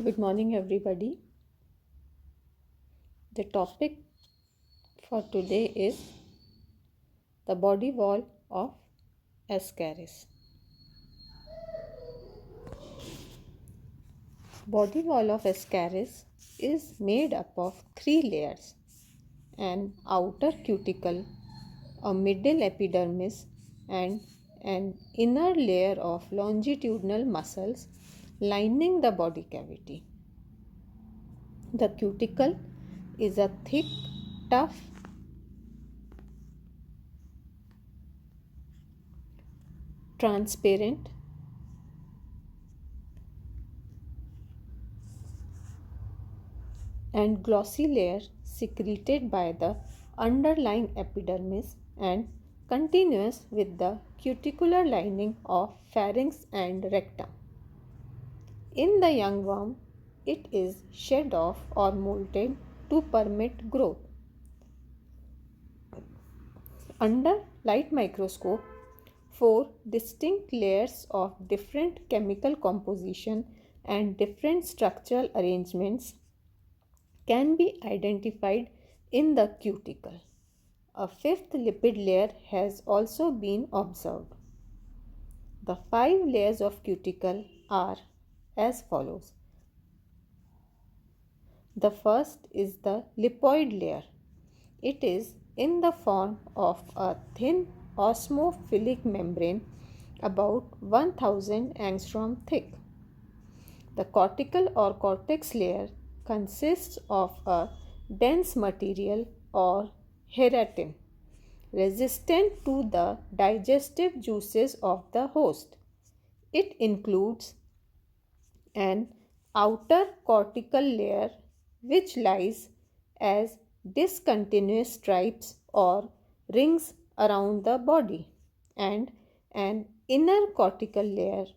Good morning, everybody. The topic for today is the body wall of Ascaris. Body wall of Ascaris is made up of three layers: an outer cuticle, a middle epidermis, and an inner layer of longitudinal muscles lining the body cavity. The cuticle is a thick, tough, transparent, and glossy layer secreted by the underlying epidermis and continuous with the cuticular lining of pharynx and rectum. In the young worm, it is shed off or molted to permit growth. Under light microscope, four distinct layers of different chemical composition and different structural arrangements can be identified in the cuticle. A fifth lipid layer has also been observed. The 5 layers of cuticle are as follows. The first is the lipoid layer. It is in the form of a thin osmophilic membrane about 1000 angstrom thick. The cortical or cortex layer consists of a dense material or keratin resistant to the digestive juices of the host. It includes an outer cortical layer which lies as discontinuous stripes or rings around the body, and an inner cortical layer.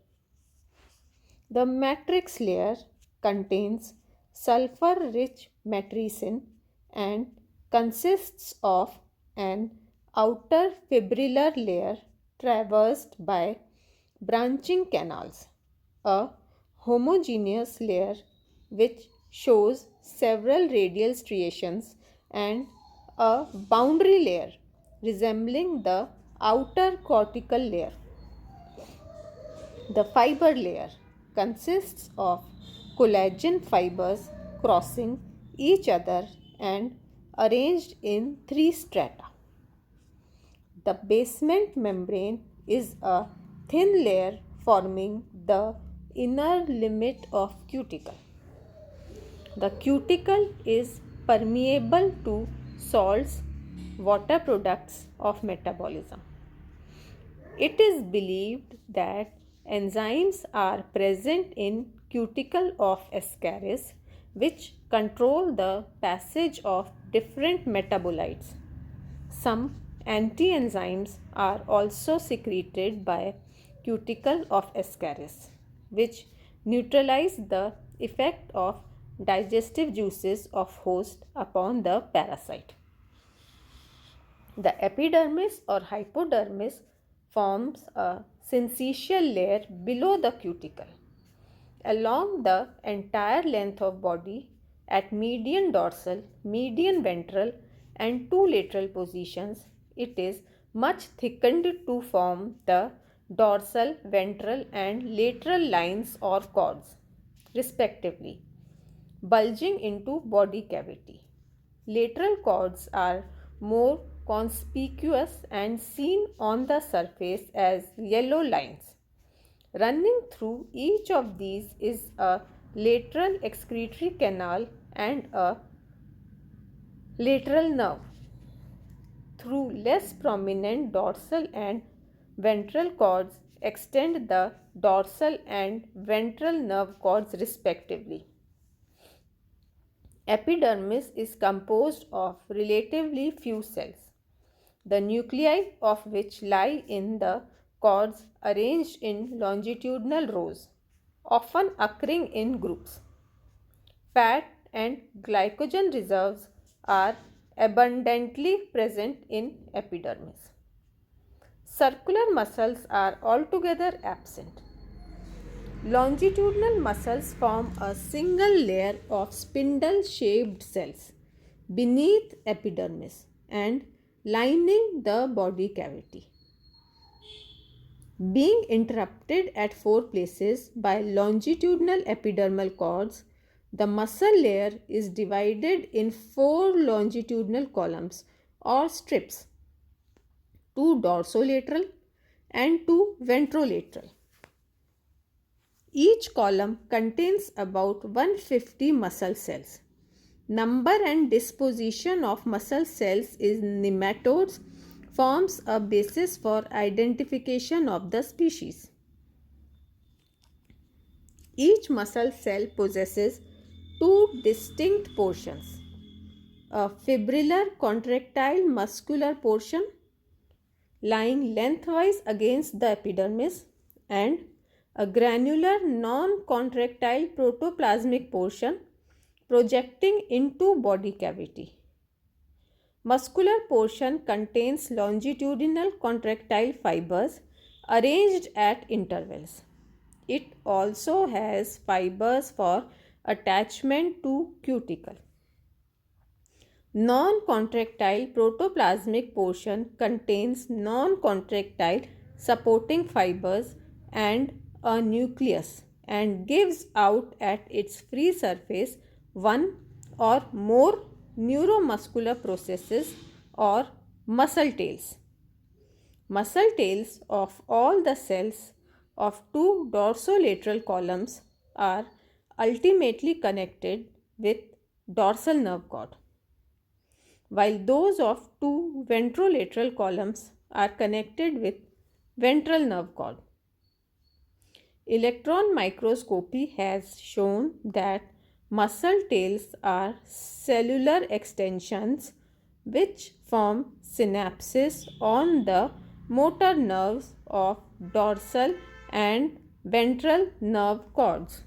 The matrix layer contains sulfur-rich matricin and consists of an outer fibrillar layer traversed by branching canals, a homogeneous layer which shows several radial striations, and a boundary layer resembling the outer cortical layer. The fiber layer consists of collagen fibers crossing each other and arranged in 3 strata. The basement membrane is a thin layer forming the inner limit of cuticle. The cuticle is permeable to salts, water products of metabolism. It is believed that enzymes are present in cuticle of Ascaris which control the passage of different metabolites. Some anti-enzymes are also secreted by cuticle of Ascaris which neutralize the effect of digestive juices of host upon the parasite. The epidermis or hypodermis forms a syncytial layer below the cuticle. Along the entire length of body at median dorsal, median ventral and 2 lateral positions, it is much thickened to form the dorsal, ventral and lateral lines or cords, respectively, bulging into body cavity. Lateral cords are more conspicuous and seen on the surface as yellow lines. Running through each of these is a lateral excretory canal and a lateral nerve. Through less prominent dorsal and ventral cords extend the dorsal and ventral nerve cords respectively. Epidermis is composed of relatively few cells, the nuclei of which lie in the cords arranged in longitudinal rows, often occurring in groups. Fat and glycogen reserves are abundantly present in epidermis. Circular muscles are altogether absent. Longitudinal muscles form a single layer of spindle-shaped cells beneath epidermis and lining the body cavity. Being interrupted at four places by longitudinal epidermal cords, the muscle layer is divided in four longitudinal columns or strips, two dorsolateral and two ventrolateral. Each column contains about 150 muscle cells. Number and disposition of muscle cells in nematodes forms a basis for identification of the species. Each muscle cell possesses two distinct portions: a fibrillar contractile muscular portion lying lengthwise against the epidermis and a granular non-contractile protoplasmic portion projecting into body cavity. Muscular portion contains longitudinal contractile fibers arranged at intervals. It also has fibers for attachment to cuticle. Non-contractile protoplasmic portion contains non-contractile supporting fibers and a nucleus and gives out at its free surface one or more neuromuscular processes or muscle tails. Muscle tails of all the cells of two dorsolateral columns are ultimately connected with dorsal nerve cord, while those of two ventrolateral columns are connected with ventral nerve cord. Electron microscopy has shown that muscle tails are cellular extensions which form synapses on the motor nerves of dorsal and ventral nerve cords.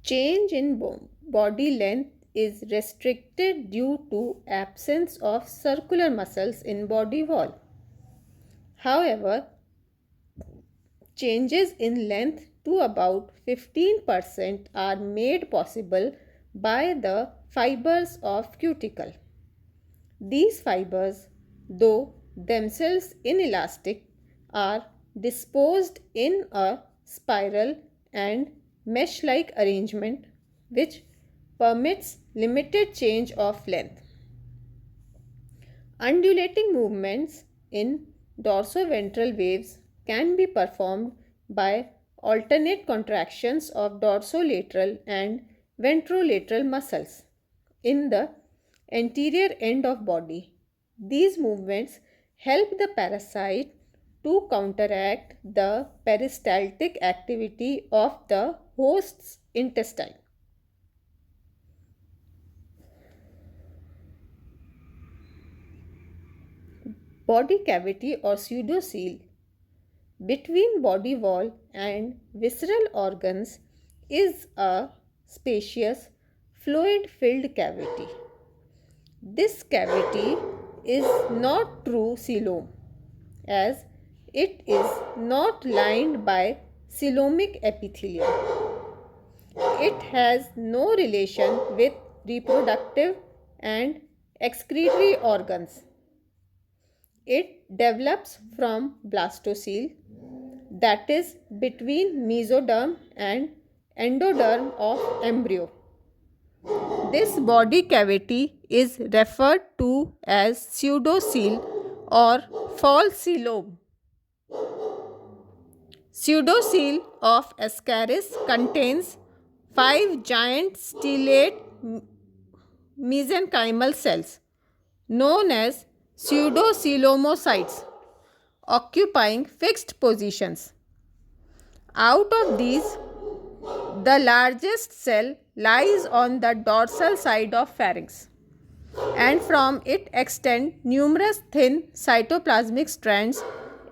Change in body length is restricted due to absence of circular muscles in body wall. However, changes in length to about 15% are made possible by the fibers of cuticle. These fibers, though themselves inelastic, are disposed in a spiral and mesh-like arrangement which permits limited change of length. Undulating movements in dorsoventral waves can be performed by alternate contractions of dorsolateral and ventrolateral muscles in the anterior end of body. These movements help the parasite to counteract the peristaltic activity of the host's intestine. Body cavity or pseudocoel between body wall and visceral organs is a spacious fluid-filled cavity. This cavity is not true coelom, as it is not lined by coelomic epithelium. It has no relation with reproductive and excretory organs. It develops from blastocoel, that is between mesoderm and endoderm of embryo. This body cavity is referred to as pseudocoel or false coelom. Pseudocoel of Ascaris contains 5 giant stellate mesenchymal cells known as pseudocoelomocytes occupying fixed positions. Out of these, the largest cell lies on the dorsal side of pharynx, and from it extend numerous thin cytoplasmic strands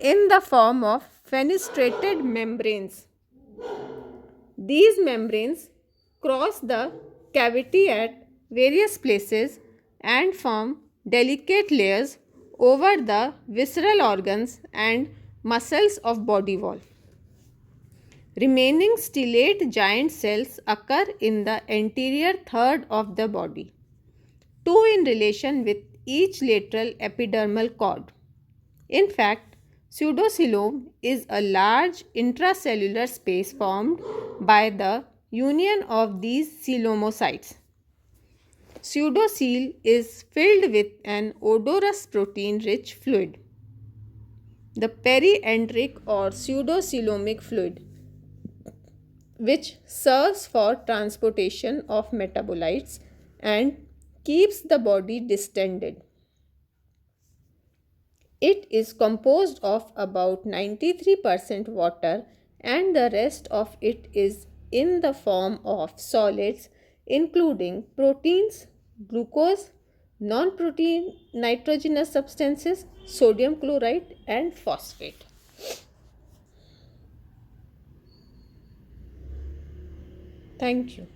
in the form of fenestrated membranes. These membranes cross the cavity at various places and form delicate layers over the visceral organs and muscles of body wall. Remaining stellate giant cells occur in the anterior third of the body, two in relation with each lateral epidermal cord. In fact, pseudocoelom is a large intracellular space formed by the union of these coelomocytes. Pseudocele is filled with an odorous protein-rich fluid. The perienteric or pseudocoelomic fluid, which serves for transportation of metabolites and keeps the body distended. It is composed of about 93% water and the rest of it is in the form of solids including proteins, glucose, non-protein nitrogenous substances, sodium chloride and phosphate. Thank you.